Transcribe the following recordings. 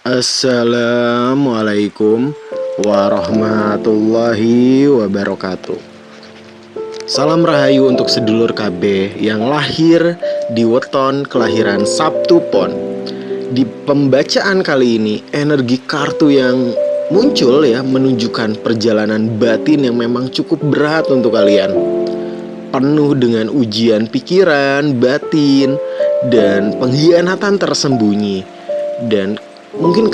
Assalamualaikum warahmatullahi wabarakatuh. Salam rahayu untuk sedulur KB yang lahir di weton kelahiran Sabtu Pon. Di pembacaan kali ini, energi kartu yang muncul ya menunjukkan perjalanan batin yang memang cukup berat untuk kalian. Penuh dengan ujian pikiran, batin, dan pengkhianatan tersembunyi. Dan mungkin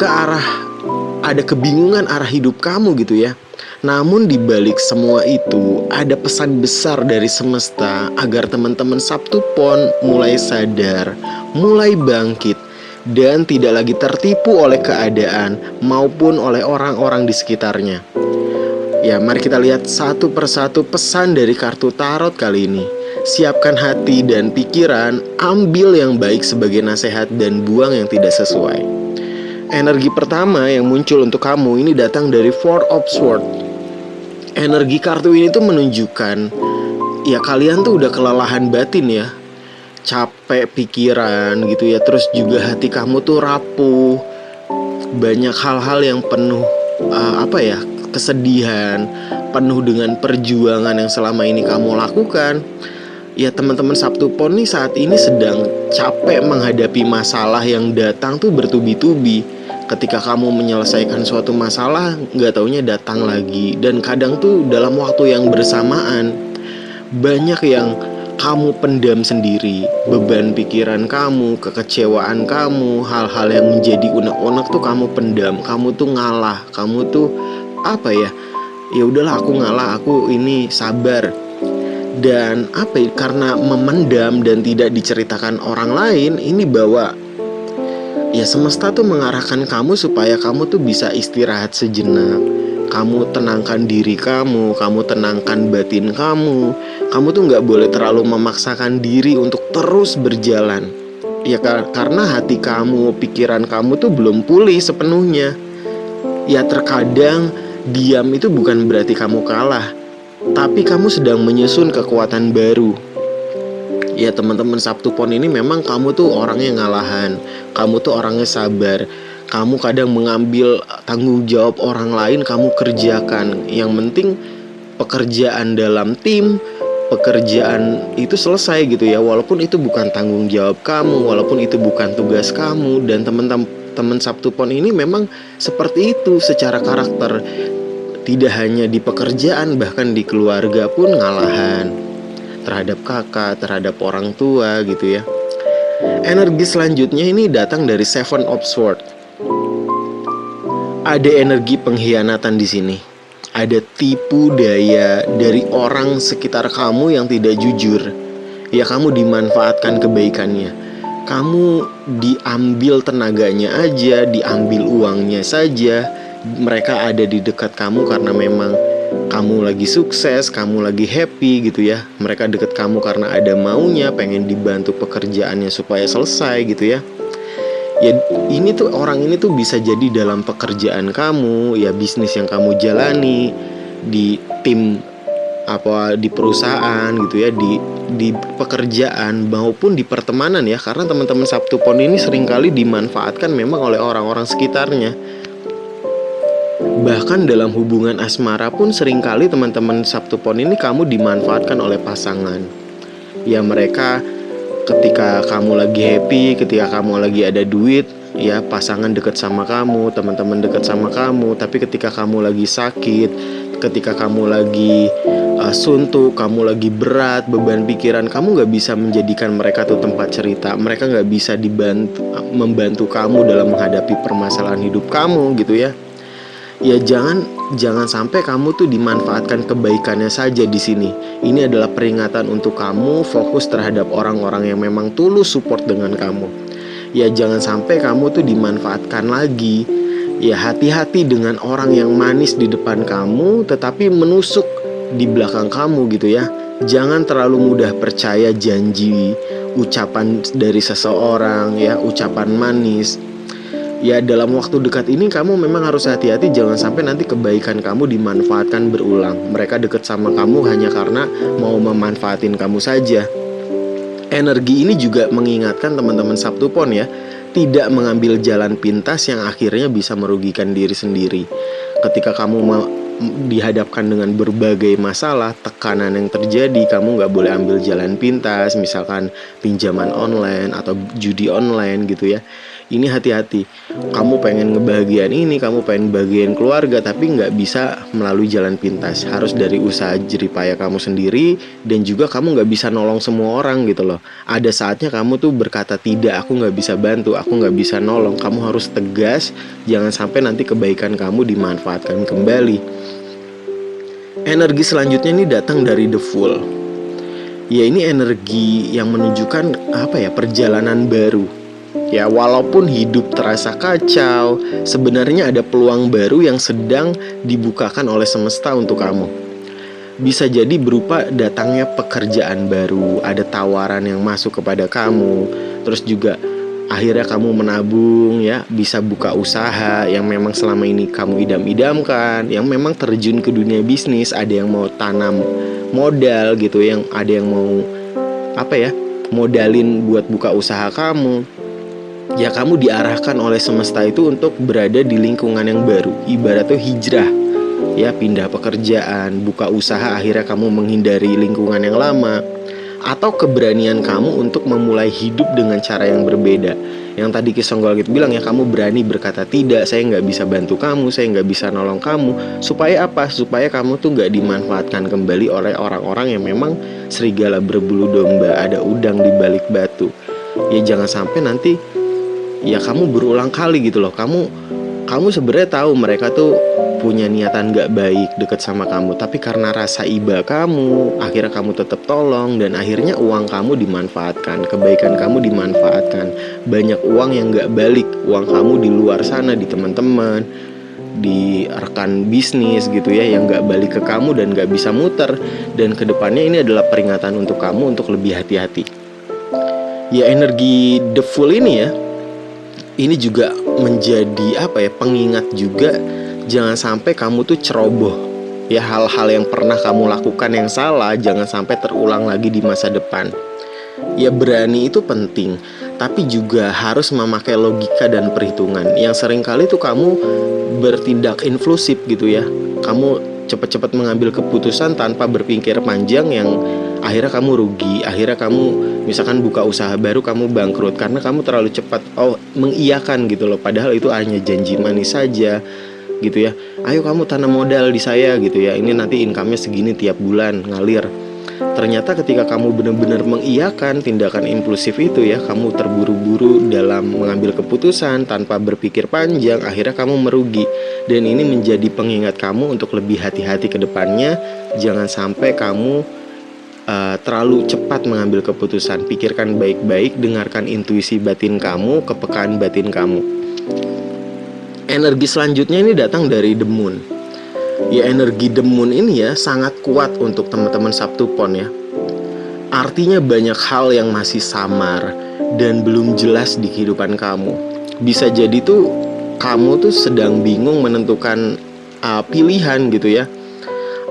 ada kebingungan arah hidup kamu gitu ya. Namun di balik semua itu ada pesan besar dari semesta agar teman-teman Sabtu Pon mulai sadar, mulai bangkit, dan tidak lagi tertipu oleh keadaan maupun oleh orang-orang di sekitarnya. Ya, mari kita lihat satu persatu pesan dari kartu tarot kali ini. Siapkan hati dan pikiran, ambil yang baik sebagai nasihat dan buang yang tidak sesuai. Energi pertama yang muncul untuk kamu ini datang dari Four of Swords. Energi kartu ini tuh menunjukkan ya kalian tuh udah kelelahan batin ya, capek pikiran gitu ya. Terus juga hati kamu tuh rapuh, banyak hal-hal yang penuh kesedihan, penuh dengan perjuangan yang selama ini kamu lakukan. Ya teman-teman Sabtu Pon nih saat ini sedang capek menghadapi masalah yang datang tuh bertubi-tubi. Ketika kamu menyelesaikan suatu masalah, gak taunya datang lagi. Dan kadang tuh dalam waktu yang bersamaan. Banyak yang kamu pendam sendiri. Beban pikiran kamu, kekecewaan kamu, hal-hal yang menjadi unek-unek tuh kamu pendam. Kamu tuh ngalah, kamu tuh ya udahlah aku ngalah, aku ini sabar. Dan karena memendam dan tidak diceritakan orang lain, ini bahwa ya semesta tuh mengarahkan kamu supaya kamu tuh bisa istirahat sejenak. Kamu tenangkan diri kamu tenangkan batin kamu tuh gak boleh terlalu memaksakan diri untuk terus berjalan. Ya karena hati kamu, pikiran kamu tuh belum pulih sepenuhnya. Ya terkadang diam itu bukan berarti kamu kalah, tapi kamu sedang menyusun kekuatan baru. Ya teman-teman Sabtu Pon ini memang kamu tuh orangnya ngalahan, kamu tuh orangnya sabar. Kamu kadang mengambil tanggung jawab orang lain, kamu kerjakan. Yang penting pekerjaan dalam tim, pekerjaan itu selesai gitu ya. Walaupun itu bukan tanggung jawab kamu, walaupun itu bukan tugas kamu. Dan teman-teman Sabtu Pon ini memang seperti itu secara karakter. Tidak hanya di pekerjaan, bahkan di keluarga pun ngalahan terhadap kakak, terhadap orang tua gitu ya. Energi selanjutnya ini datang dari Seven of Swords. Ada energi pengkhianatan di sini. Ada tipu daya dari orang sekitar kamu yang tidak jujur. Ya kamu dimanfaatkan kebaikannya. Kamu diambil tenaganya aja, diambil uangnya saja. Mereka ada di dekat kamu karena memang kamu lagi sukses, kamu lagi happy gitu ya. Mereka dekat kamu karena ada maunya, pengen dibantu pekerjaannya supaya selesai gitu ya. Ya ini tuh orang ini tuh bisa jadi dalam pekerjaan kamu, ya bisnis yang kamu jalani, di tim di perusahaan gitu ya, di pekerjaan maupun di pertemanan ya. Karena teman-teman Sabtu Pon ini seringkali dimanfaatkan memang oleh orang-orang sekitarnya. Bahkan dalam hubungan asmara pun seringkali teman-teman Sabtu Pon ini kamu dimanfaatkan oleh pasangan. Ya mereka ketika kamu lagi happy, ketika kamu lagi ada duit, ya pasangan dekat sama kamu, teman-teman dekat sama kamu. Tapi ketika kamu lagi sakit, ketika kamu lagi suntuk, kamu lagi berat, beban pikiran, kamu gak bisa menjadikan mereka tuh tempat cerita. Mereka gak bisa membantu kamu dalam menghadapi permasalahan hidup kamu gitu ya. Ya jangan sampai kamu tuh dimanfaatkan kebaikannya saja di sini. Ini adalah peringatan untuk kamu fokus terhadap orang-orang yang memang tulus support dengan kamu. Ya jangan sampai kamu tuh dimanfaatkan lagi. Ya hati-hati dengan orang yang manis di depan kamu tetapi menusuk di belakang kamu gitu ya. Jangan terlalu mudah percaya janji, ucapan dari seseorang ya, ucapan manis. Ya dalam waktu dekat ini kamu memang harus hati-hati, jangan sampai nanti kebaikan kamu dimanfaatkan berulang. Mereka dekat sama kamu hanya karena mau memanfaatin kamu saja. Energi ini juga mengingatkan teman-teman Sabtu Pon ya, tidak mengambil jalan pintas yang akhirnya bisa merugikan diri sendiri. Ketika kamu dihadapkan dengan berbagai masalah, tekanan yang terjadi, kamu nggak boleh ambil jalan pintas, misalkan pinjaman online atau judi online gitu ya. Ini hati-hati. Kamu pengen ngebahagiain ini, kamu pengen bahagiain keluarga, tapi nggak bisa melalui jalan pintas. Harus dari usaha jeripaya kamu sendiri, dan juga kamu nggak bisa nolong semua orang gitu loh. Ada saatnya kamu tuh berkata tidak, aku nggak bisa bantu, aku nggak bisa nolong. Kamu harus tegas, jangan sampai nanti kebaikan kamu dimanfaatkan kembali. Energi selanjutnya ini datang dari The Fool. Ya, ini energi yang menunjukkan perjalanan baru. Ya, walaupun hidup terasa kacau, sebenarnya ada peluang baru yang sedang dibukakan oleh semesta untuk kamu. Bisa jadi berupa datangnya pekerjaan baru, ada tawaran yang masuk kepada kamu, terus juga akhirnya kamu menabung ya, bisa buka usaha yang memang selama ini kamu idam-idamkan, yang memang terjun ke dunia bisnis, ada yang mau tanam modal gitu, yang ada yang mau modalin buat buka usaha kamu. Ya, kamu diarahkan oleh semesta itu untuk berada di lingkungan yang baru. Ibaratnya hijrah. Ya, pindah pekerjaan, buka usaha, akhirnya kamu menghindari lingkungan yang lama. Atau keberanian kamu untuk memulai hidup dengan cara yang berbeda. Yang tadi Kisonggolgit bilang ya, kamu berani berkata tidak, saya nggak bisa bantu kamu, saya nggak bisa nolong kamu. Supaya apa? Supaya kamu tuh nggak dimanfaatkan kembali oleh orang-orang yang memang serigala berbulu domba, ada udang di balik batu. Ya, jangan sampai nanti ya kamu berulang kali gitu loh. Kamu sebenarnya tahu mereka tuh punya niatan gak baik deket sama kamu, tapi karena rasa iba kamu, akhirnya kamu tetap tolong, dan akhirnya uang kamu dimanfaatkan, kebaikan kamu dimanfaatkan. Banyak uang yang gak balik, uang kamu di luar sana, di teman-teman, di rekan bisnis gitu ya, yang gak balik ke kamu dan gak bisa muter. Dan kedepannya ini adalah peringatan untuk kamu untuk lebih hati-hati. Ya, energi The Fool ini ya, ini juga menjadi pengingat juga, jangan sampai kamu tuh ceroboh. Ya, hal-hal yang pernah kamu lakukan yang salah jangan sampai terulang lagi di masa depan. Ya, berani itu penting, tapi juga harus memakai logika dan perhitungan. Yang seringkali tuh kamu bertindak impulsif gitu ya. Kamu cepat-cepat mengambil keputusan tanpa berpikir panjang, yang akhirnya kamu rugi. Akhirnya kamu misalkan buka usaha baru, kamu bangkrut karena kamu terlalu cepat mengiyakan gitu loh. Padahal itu hanya janji manis saja gitu ya. Ayo kamu tanam modal di saya gitu ya, ini nanti income-nya segini tiap bulan, ngalir. Ternyata ketika kamu benar-benar mengiyakan tindakan impulsif itu ya, kamu terburu-buru dalam mengambil keputusan tanpa berpikir panjang, akhirnya kamu merugi. Dan ini menjadi pengingat kamu untuk lebih hati-hati ke depannya. Jangan sampai kamu terlalu cepat mengambil keputusan. Pikirkan baik-baik, dengarkan intuisi batin kamu, kepekaan batin kamu. Energi selanjutnya ini datang dari The Moon. Ya, energi The Moon ini ya sangat kuat untuk teman-teman Sabtu Pon ya. Artinya banyak hal yang masih samar dan belum jelas di kehidupan kamu. Bisa jadi tuh kamu tuh sedang bingung menentukan pilihan gitu ya,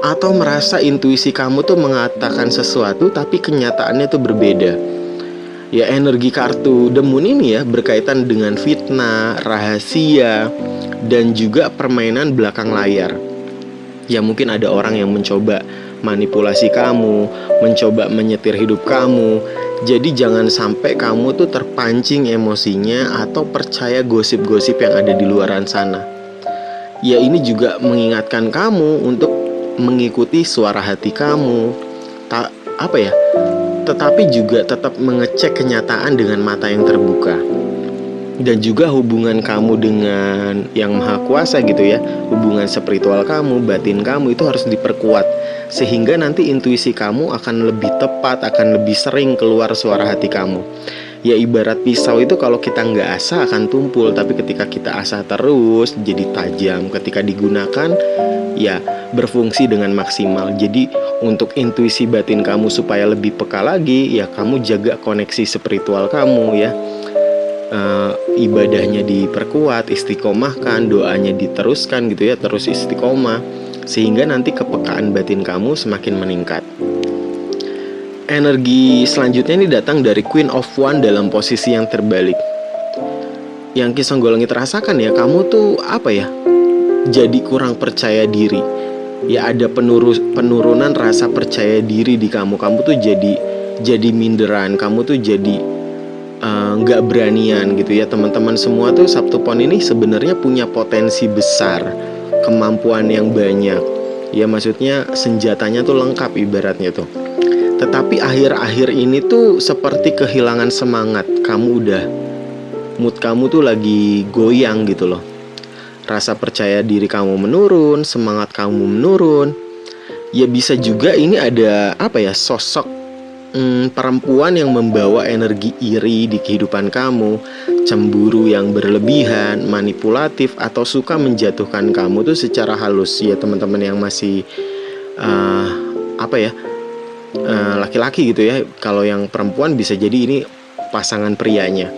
atau merasa intuisi kamu tuh mengatakan sesuatu tapi kenyataannya tuh berbeda. Ya, energi kartu The Moon ini ya berkaitan dengan fitnah, rahasia, dan juga permainan belakang layar. Ya, mungkin ada orang yang mencoba manipulasi kamu, mencoba menyetir hidup kamu. Jadi jangan sampai kamu tuh terpancing emosinya atau percaya gosip-gosip yang ada di luaran sana. Ya, ini juga mengingatkan kamu untuk mengikuti suara hati kamu. Tetapi juga tetap mengecek kenyataan dengan mata yang terbuka. Dan juga hubungan kamu dengan Yang Maha Kuasa gitu ya, hubungan spiritual kamu, batin kamu itu harus diperkuat, sehingga nanti intuisi kamu akan lebih tepat, akan lebih sering keluar suara hati kamu. Ya, ibarat pisau itu kalau kita nggak asah akan tumpul, tapi ketika kita asah terus jadi tajam. Ketika digunakan ya berfungsi dengan maksimal. Jadi untuk intuisi batin kamu supaya lebih peka lagi, ya kamu jaga koneksi spiritual kamu ya. Ibadahnya diperkuat, istiqomahkan, doanya diteruskan gitu ya, terus istiqomah, sehingga nanti kepekaan batin kamu semakin meningkat. Energi selanjutnya ini datang dari Queen of Wands dalam posisi yang terbalik. yang Ki Songgolangit rasakan ya, kamu tuh apa ya, jadi kurang percaya diri. Ya ada penurunan rasa percaya diri di kamu. Kamu tuh jadi minderan, kamu tuh jadi nggak beranian gitu ya. Teman-teman semua tuh Sabtu Pon ini sebenarnya punya potensi besar, kemampuan yang banyak. Ya maksudnya senjatanya tuh lengkap ibaratnya tuh. Tetapi akhir-akhir ini tuh seperti kehilangan semangat. Mood kamu tuh lagi goyang gitu loh. Rasa percaya diri kamu menurun, semangat kamu menurun. Ya bisa juga ini ada apa ya, sosok perempuan yang membawa energi iri di kehidupan kamu, cemburu yang berlebihan, manipulatif, atau suka menjatuhkan kamu tuh secara halus. Ya teman-teman yang masih apa ya, laki-laki gitu ya. Kalau yang perempuan bisa jadi ini pasangan prianya.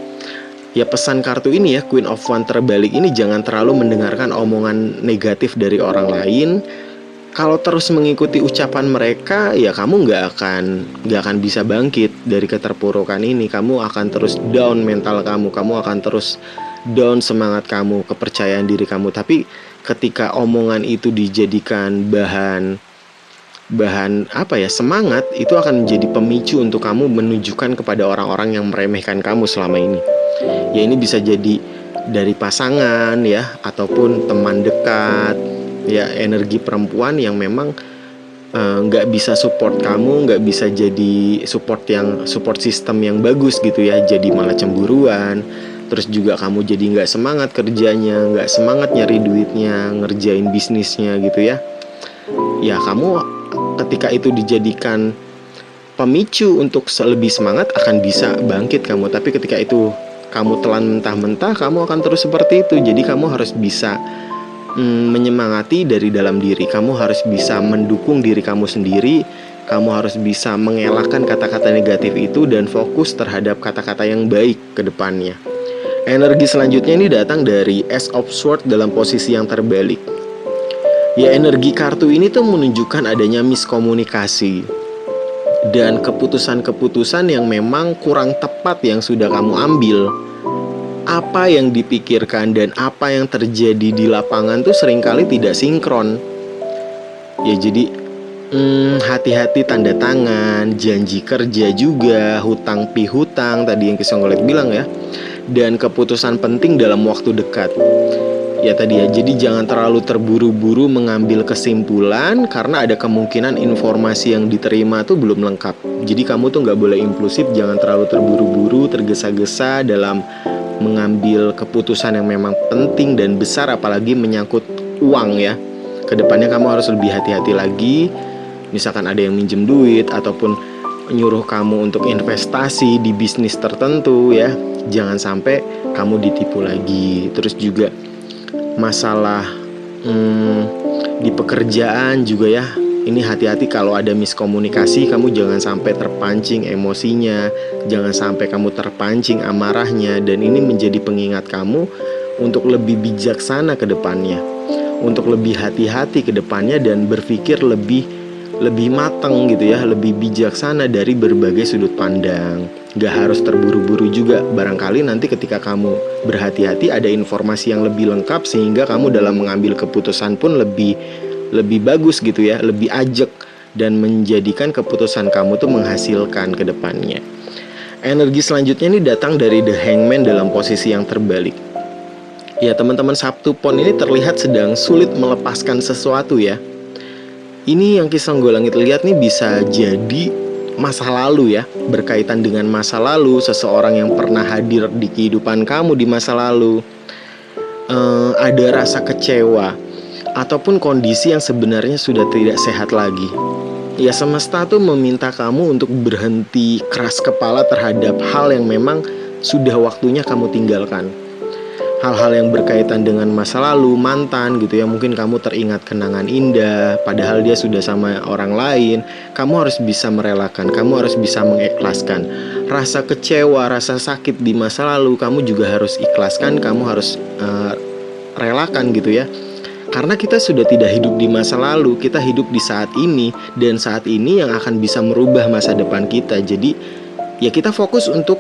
Ya pesan kartu ini ya, Queen of Wands terbalik ini, jangan terlalu mendengarkan omongan negatif dari orang lain. Kalau terus mengikuti ucapan mereka, ya kamu nggak akan bisa bangkit dari keterpurukan ini. Kamu akan terus down mental kamu akan terus down semangat kamu, kepercayaan diri kamu. Tapi ketika omongan itu dijadikan bahan apa ya, semangat, itu akan menjadi pemicu untuk kamu menunjukkan kepada orang-orang yang meremehkan kamu selama ini. Ya ini bisa jadi dari pasangan ya, ataupun teman dekat. Ya energi perempuan yang memang nggak bisa support kamu, nggak bisa jadi support system yang bagus gitu ya. Jadi malah cemburuan. Terus juga kamu jadi nggak semangat kerjanya, nggak semangat nyari duitnya, ngerjain bisnisnya gitu ya. Ya kamu ketika itu dijadikan pemicu untuk lebih semangat, akan bisa bangkit kamu. Tapi ketika itu kamu telan mentah-mentah, kamu akan terus seperti itu. Jadi kamu harus bisa menyemangati dari dalam diri. Kamu harus bisa mendukung diri kamu sendiri. Kamu harus bisa mengelakkan kata-kata negatif itu dan fokus terhadap kata-kata yang baik ke depannya. Energi selanjutnya ini datang dari Ace of Swords dalam posisi yang terbalik. Ya energi kartu ini tuh menunjukkan adanya miskomunikasi dan keputusan-keputusan yang memang kurang tepat yang sudah kamu ambil. Apa yang dipikirkan dan apa yang terjadi di lapangan tuh seringkali tidak sinkron. Ya jadi hati-hati tanda tangan, janji kerja juga, hutang pihutang tadi yang Ki Songgolangit bilang ya. Dan keputusan penting dalam waktu dekat. Ya tadi ya, jadi jangan terlalu terburu-buru mengambil kesimpulan karena ada kemungkinan informasi yang diterima tuh belum lengkap. Jadi kamu tuh nggak boleh impulsif, jangan terlalu terburu-buru, tergesa-gesa dalam mengambil keputusan yang memang penting dan besar, apalagi menyangkut uang ya. Kedepannya kamu harus lebih hati-hati lagi. Misalkan ada yang minjem duit ataupun nyuruh kamu untuk investasi di bisnis tertentu ya, jangan sampai kamu ditipu lagi. Terus juga masalah di pekerjaan juga ya, ini hati-hati kalau ada miskomunikasi. Kamu jangan sampai terpancing emosinya, jangan sampai kamu terpancing amarahnya. Dan ini menjadi pengingat kamu untuk lebih bijaksana ke depannya, untuk lebih hati-hati ke depannya dan berpikir lebih matang gitu ya, lebih bijaksana dari berbagai sudut pandang. Gak harus terburu-buru juga. Barangkali nanti ketika kamu berhati-hati ada informasi yang lebih lengkap, sehingga kamu dalam mengambil keputusan pun lebih bagus gitu ya, lebih ajak, dan menjadikan keputusan kamu tuh menghasilkan ke depannya. Energi selanjutnya ini datang dari The Hangman dalam posisi yang terbalik. Ya teman-teman Sabtu Pon ini terlihat sedang sulit melepaskan sesuatu ya. Ini yang Ki Songgolangit lihat nih bisa jadi masa lalu ya, berkaitan dengan masa lalu, seseorang yang pernah hadir di kehidupan kamu di masa lalu. Ada rasa kecewa ataupun kondisi yang sebenarnya sudah tidak sehat lagi. Ya semesta tuh meminta kamu untuk berhenti keras kepala terhadap hal yang memang sudah waktunya kamu tinggalkan. Hal-hal yang berkaitan dengan masa lalu, mantan gitu ya. Mungkin kamu teringat kenangan indah, padahal dia sudah sama orang lain. Kamu harus bisa merelakan, kamu harus bisa mengikhlaskan. Rasa kecewa, rasa sakit di masa lalu, kamu juga harus ikhlaskan, kamu harus relakan gitu ya. Karena kita sudah tidak hidup di masa lalu, kita hidup di saat ini. Dan saat ini yang akan bisa merubah masa depan kita. Jadi ya kita fokus untuk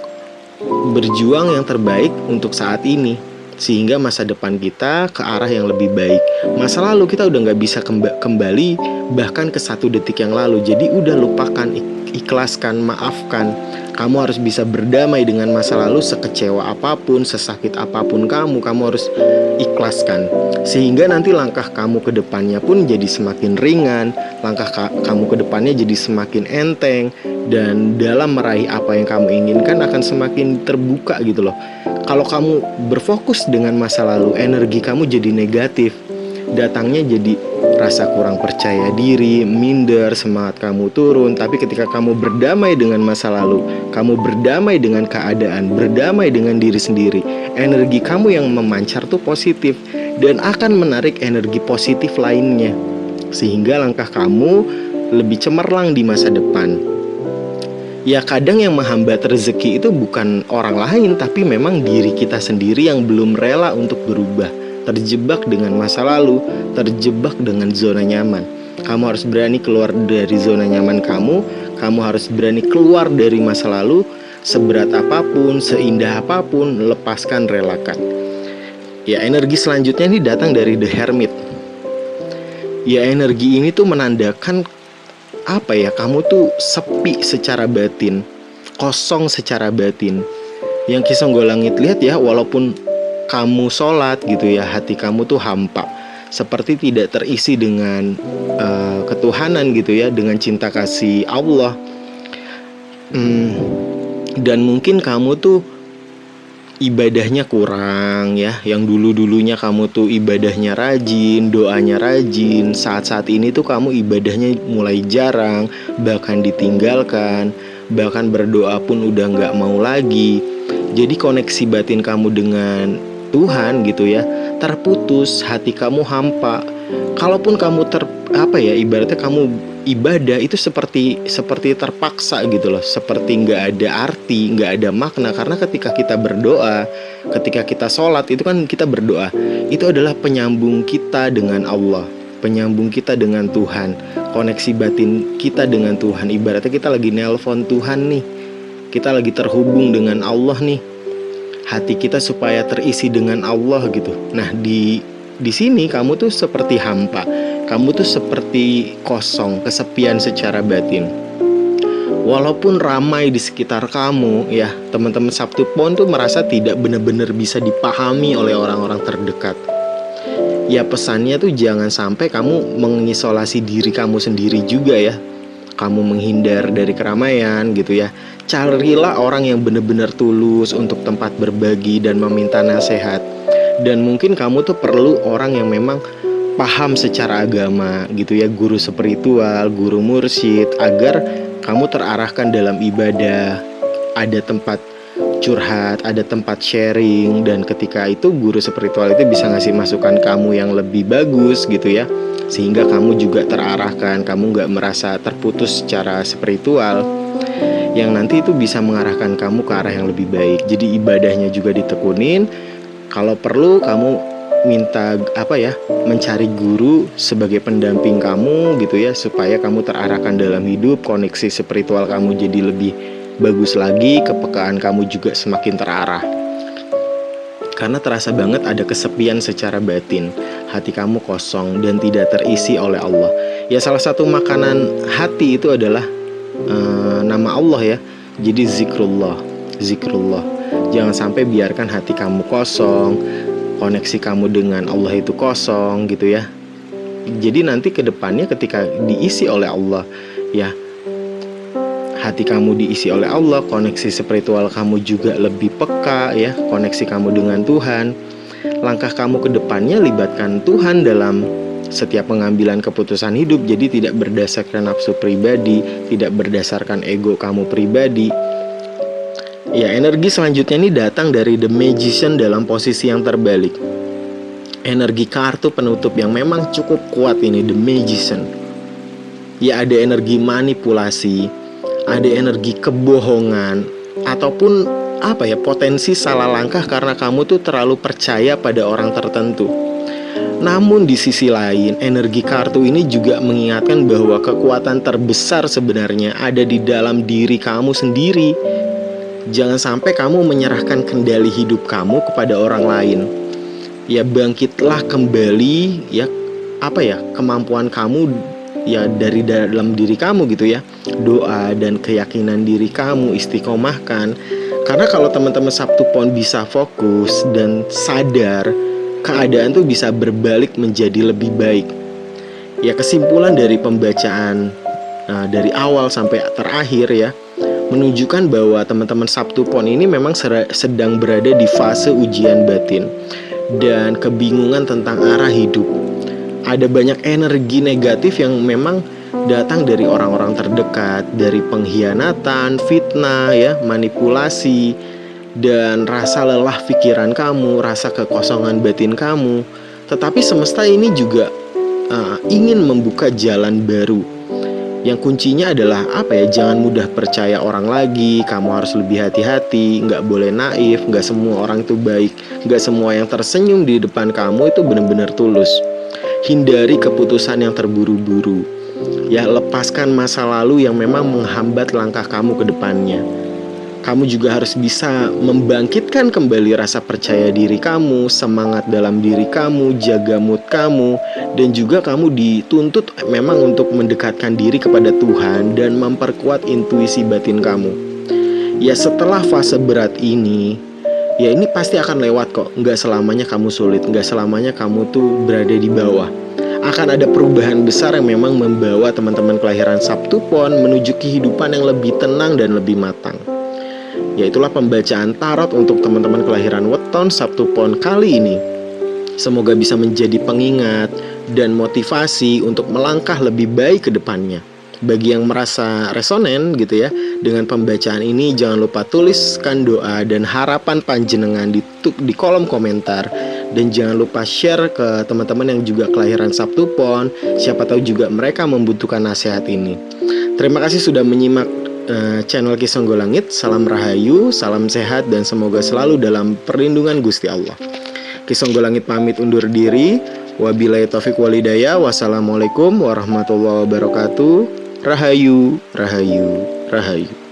berjuang yang terbaik untuk saat ini, sehingga masa depan kita ke arah yang lebih baik. Masa lalu kita udah nggak bisa kembali bahkan ke 1 detik yang lalu. Jadi udah lupakan, ikhlaskan, maafkan. Kamu harus bisa berdamai dengan masa lalu. Sekecewa apapun, sesakit apapun kamu harus ikhlaskan. Sehingga nanti langkah kamu ke depannya pun jadi semakin ringan. Langkah kamu ke depannya jadi semakin enteng. Dan dalam meraih apa yang kamu inginkan akan semakin terbuka gitu loh. Kalau kamu berfokus dengan masa lalu, energi kamu jadi negatif. Datangnya jadi rasa kurang percaya diri, minder, semangat kamu turun. Tapi ketika kamu berdamai dengan masa lalu, kamu berdamai dengan keadaan, berdamai dengan diri sendiri, energi kamu yang memancar tuh positif dan akan menarik energi positif lainnya, sehingga langkah kamu lebih cemerlang di masa depan. Ya kadang yang menghambat rezeki itu bukan orang lain, tapi memang diri kita sendiri yang belum rela untuk berubah. Terjebak dengan masa lalu, terjebak dengan zona nyaman. Kamu harus berani keluar dari zona nyaman kamu. Kamu harus berani keluar dari masa lalu. Seberat apapun, seindah apapun, lepaskan, relakan. Ya energi selanjutnya ini datang dari The Hermit. Ya energi ini tuh menandakan apa ya, kamu tuh sepi secara batin, kosong secara batin. Yang Ki Songgolangit lihat ya, walaupun kamu sholat gitu ya, hati kamu tuh hampa, seperti tidak terisi dengan ketuhanan gitu ya, dengan cinta kasih Allah. Dan mungkin kamu tuh ibadahnya kurang ya. Yang dulu-dulunya kamu tuh ibadahnya rajin, doanya rajin. Saat-saat ini tuh kamu ibadahnya mulai jarang, bahkan ditinggalkan, bahkan berdoa pun udah gak mau lagi. Jadi koneksi batin kamu dengan Tuhan gitu ya terputus, hati kamu hampa. Kalaupun kamu ibaratnya kamu ibadah itu seperti terpaksa gitu loh, seperti nggak ada arti, nggak ada makna. Karena ketika kita berdoa, ketika kita sholat itu kan kita berdoa, itu adalah penyambung kita dengan Allah, penyambung kita dengan Tuhan, koneksi batin kita dengan Tuhan. Ibaratnya kita lagi nelpon Tuhan nih, kita lagi terhubung dengan Allah nih, hati kita supaya terisi dengan Allah gitu. Nah di sini kamu tuh seperti hampa, kamu tuh seperti kosong, kesepian secara batin. Walaupun ramai di sekitar kamu ya, teman-teman Sabtu Pon tuh merasa tidak benar-benar bisa dipahami oleh orang-orang terdekat. Ya pesannya tuh jangan sampai kamu mengisolasi diri kamu sendiri juga ya. Kamu menghindar dari keramaian gitu ya. Carilah orang yang benar-benar tulus untuk tempat berbagi dan meminta nasihat. Dan mungkin kamu tuh perlu orang yang memang paham secara agama gitu ya, guru spiritual, guru mursyid, agar kamu terarahkan dalam ibadah. Ada tempat curhat, ada tempat sharing, dan ketika itu guru spiritual itu bisa ngasih masukan kamu yang lebih bagus gitu ya, sehingga kamu juga terarahkan, kamu gak merasa terputus secara spiritual, yang nanti itu bisa mengarahkan kamu ke arah yang lebih baik. Jadi ibadahnya juga ditekunin. Kalau perlu kamu minta mencari guru sebagai pendamping kamu gitu ya, supaya kamu terarahkan dalam hidup, koneksi spiritual kamu jadi lebih bagus lagi, kepekaan kamu juga semakin terarah. Karena terasa banget ada kesepian secara batin, hati kamu kosong dan tidak terisi oleh Allah. Ya salah satu makanan hati itu adalah nama Allah ya. Jadi zikrullah. Jangan sampai biarkan hati kamu kosong, koneksi kamu dengan Allah itu kosong gitu ya. Jadi nanti ke depannya ketika diisi oleh Allah ya, hati kamu diisi oleh Allah, koneksi spiritual kamu juga lebih peka ya, koneksi kamu dengan Tuhan. Langkah kamu ke depannya libatkan Tuhan dalam setiap pengambilan keputusan hidup. Jadi tidak berdasarkan nafsu pribadi, tidak berdasarkan ego kamu pribadi. Ya energi selanjutnya ini datang dari The Magician dalam posisi yang terbalik. Energi kartu penutup yang memang cukup kuat ini, The Magician. Ya ada energi manipulasi, ada energi kebohongan, ataupun potensi salah langkah karena kamu tuh terlalu percaya pada orang tertentu. Namun di sisi lain, energi kartu ini juga mengingatkan bahwa kekuatan terbesar sebenarnya ada di dalam diri kamu sendiri. Jangan sampai kamu menyerahkan kendali hidup kamu kepada orang lain. Ya bangkitlah kembali ya, kemampuan kamu ya dari dalam diri kamu gitu ya. Doa dan keyakinan diri kamu istiqomahkan. Karena kalau teman-teman Sabtu Pon bisa fokus dan sadar, keadaan tuh bisa berbalik menjadi lebih baik. Ya kesimpulan dari pembacaan dari awal sampai terakhir ya, menunjukkan bahwa teman-teman Sabtu Pon ini memang sedang berada di fase ujian batin dan kebingungan tentang arah hidup. Ada banyak energi negatif yang memang datang dari orang-orang terdekat, dari pengkhianatan, fitnah, ya, manipulasi, dan rasa lelah pikiran kamu, rasa kekosongan batin kamu. Tetapi semesta ini juga ingin membuka jalan baru. Yang kuncinya adalah jangan mudah percaya orang lagi. Kamu harus lebih hati-hati, nggak boleh naif. Nggak semua orang itu baik, nggak semua yang tersenyum di depan kamu itu benar-benar tulus. Hindari keputusan yang terburu-buru. Ya, lepaskan masa lalu yang memang menghambat langkah kamu ke depannya. Kamu juga harus bisa membangkitkan kembali rasa percaya diri kamu, semangat dalam diri kamu, jaga mood kamu, dan juga kamu dituntut memang untuk mendekatkan diri kepada Tuhan dan memperkuat intuisi batin kamu. Ya setelah fase berat ini, ya ini pasti akan lewat kok. Nggak selamanya kamu sulit, nggak selamanya kamu tuh berada di bawah. Akan ada perubahan besar yang memang membawa teman-teman kelahiran Sabtu Pon menuju kehidupan yang lebih tenang dan lebih matang. Ya itulah pembacaan tarot untuk teman-teman kelahiran Weton Sabtu Pon kali ini. Semoga bisa menjadi pengingat dan motivasi untuk melangkah lebih baik ke depannya. Bagi yang merasa resonan gitu ya dengan pembacaan ini, jangan lupa tuliskan doa dan harapan panjenengan di kolom komentar. Dan jangan lupa share ke teman-teman yang juga kelahiran Sabtu Pon. Siapa tahu juga mereka membutuhkan nasihat ini. Terima kasih sudah menyimak channel Ki Songgolangit. Salam rahayu, salam sehat, dan semoga selalu dalam perlindungan Gusti Allah. Ki Songgolangit pamit undur diri. Wabillahi taufiq walhidayah. Wassalamualaikum warahmatullahi wabarakatuh. Rahayu, rahayu, rahayu.